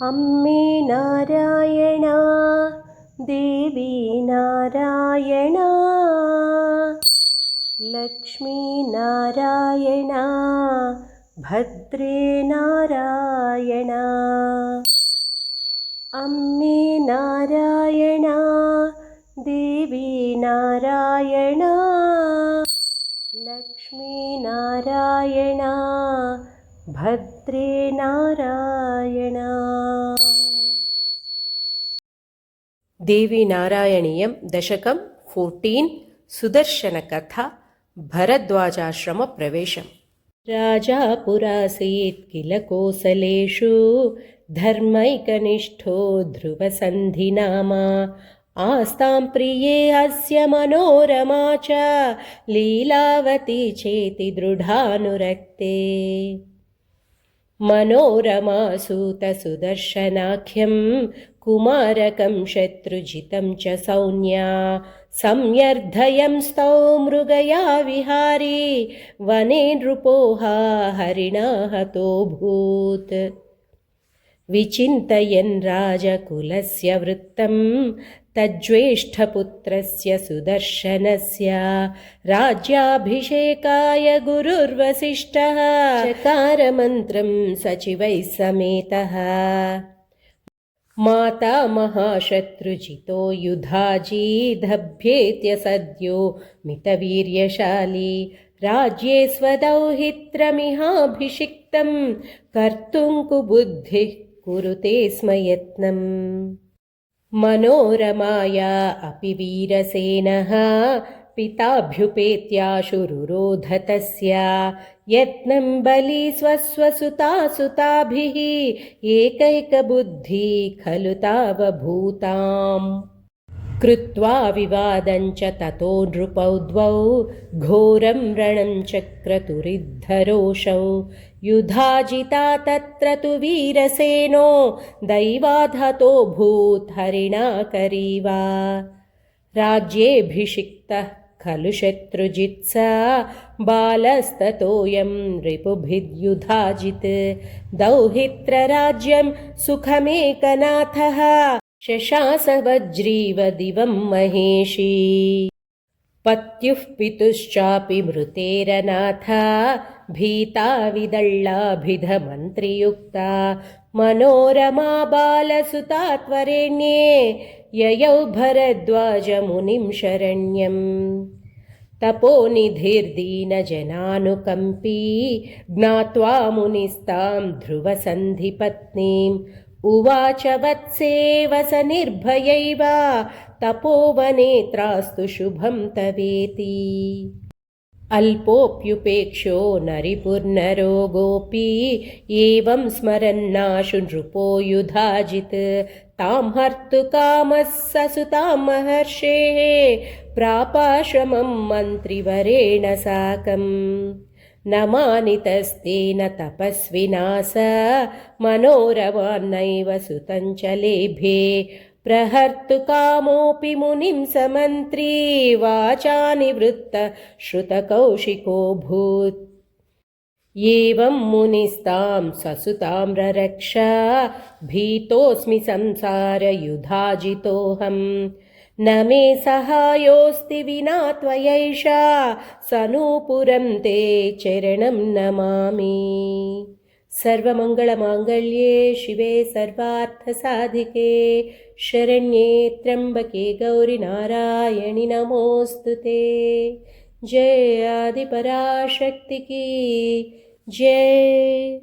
अम्मे नारायणा देवी नारायणा लक्ष्मी नारायणा भद्रे नारायणा अम्मे नारायणा देवी नारायणा लक्ष्मी नारायणा भद्रे नारायणा। देवी नारायणीयं दशकं 14 सुदर्शनकथा भरद्वाजाश्रमप्रवेशम्। राजा पुरासीत् किल कोसलेषु धर्मैकनिष्ठो ध्रुवसन्धिनामा आस्तां प्रिये अस्य मनोरमा च लीलावती चेति दृढानुरक्ते। मनोरमासूतसुदर्शनाख्यं कुमारकं शत्रुजितं च सौन्या संयर्धयं स्तौ मृगया विहारी वने नृपोहा हरिणा हतोऽभूत्। विचिन्तयन् राजकुलस्य वृत्तं तज्ज्येष्ठपुत्रस्य सुदर्शनस्य राज्याभिषेकाय गुरुर्वसिष्ठः चकारमन्त्रं सचिवैः समेतः। मातामहशत्रुजितो युधाजीदभ्येत्य सद्यो मितवीर्यशाली राज्ये स्वदौहित्रमिहाभिषिक्तं कर्तुं कुबुद्धिः कुरुते स्म यत्नम्। मनोरमाया अपि वीरसेनः पिताभ्युपेत्याशुरुरोध तस्य यत्नं बली स्वस्वसुतासुताभिः एकैकबुद्धि खलु तावभूताम्। कृत्वा विवादं च ततो नृपौ द्वौ घोरं रणं चक्रतुरिद्धरोषौ युधाजिता तत्र तु वीरसेनो दैवाधतोऽभूत् हरिणा करीवा। राज्येऽभिषिक्तः खलु शत्रुजित्सा बालस्ततोऽयं रिपुभिर्युधाजित् दौहित्रराज्यं सुखमेकनाथः शशास वज्रीव दिवं महेशी। पत्युः पितुश्चापि मृतेरनाथा भीता विदळ्लाभिधमन्त्रियुक्ता मनोरमा बालसुता त्वरेण्ये ययौ भरद्वाजमुनिं शरण्यम्। तपोनिधिर्दीनजनानुकम्पी ज्ञात्वा मुनिस्तां ध्रुवसन्धिपत्नीम् उवाच वत्से वस निर्भयैव तपोवनेत्रास्तु शुभं तवेति। अल्पोऽप्युपेक्षो नरिपुर्नरो गोपी एवं स्मरन्नाशु नृपो युधाजित् तां हर्तुकामः ससुतां महर्षेः प्रापाश्रमं मन्त्रिवरेण साकम्। न मानितस्तेन तपस्विना स मनोरमान्नैव सुतं च लेभे प्रहर्तुकामोऽपि मुनिं समन्त्री वाचा निवृत्त श्रुतकौशिकोऽभूत्। एवं मुनिस्तां ससुतां ररक्ष भीतोऽस्मि संसारयुधाजितोऽहम् न मे सहायोऽस्ति विना त्वयैषा सनूपुरं ते चरणं नमामि। सर्वमङ्गलमाङ्गल्ये शिवे सर्वार्थसाधिके शरण्ये त्र्यम्बके गौरि नारायणि नमोऽस्तु ते। जय आदिपराशक्ति की जय।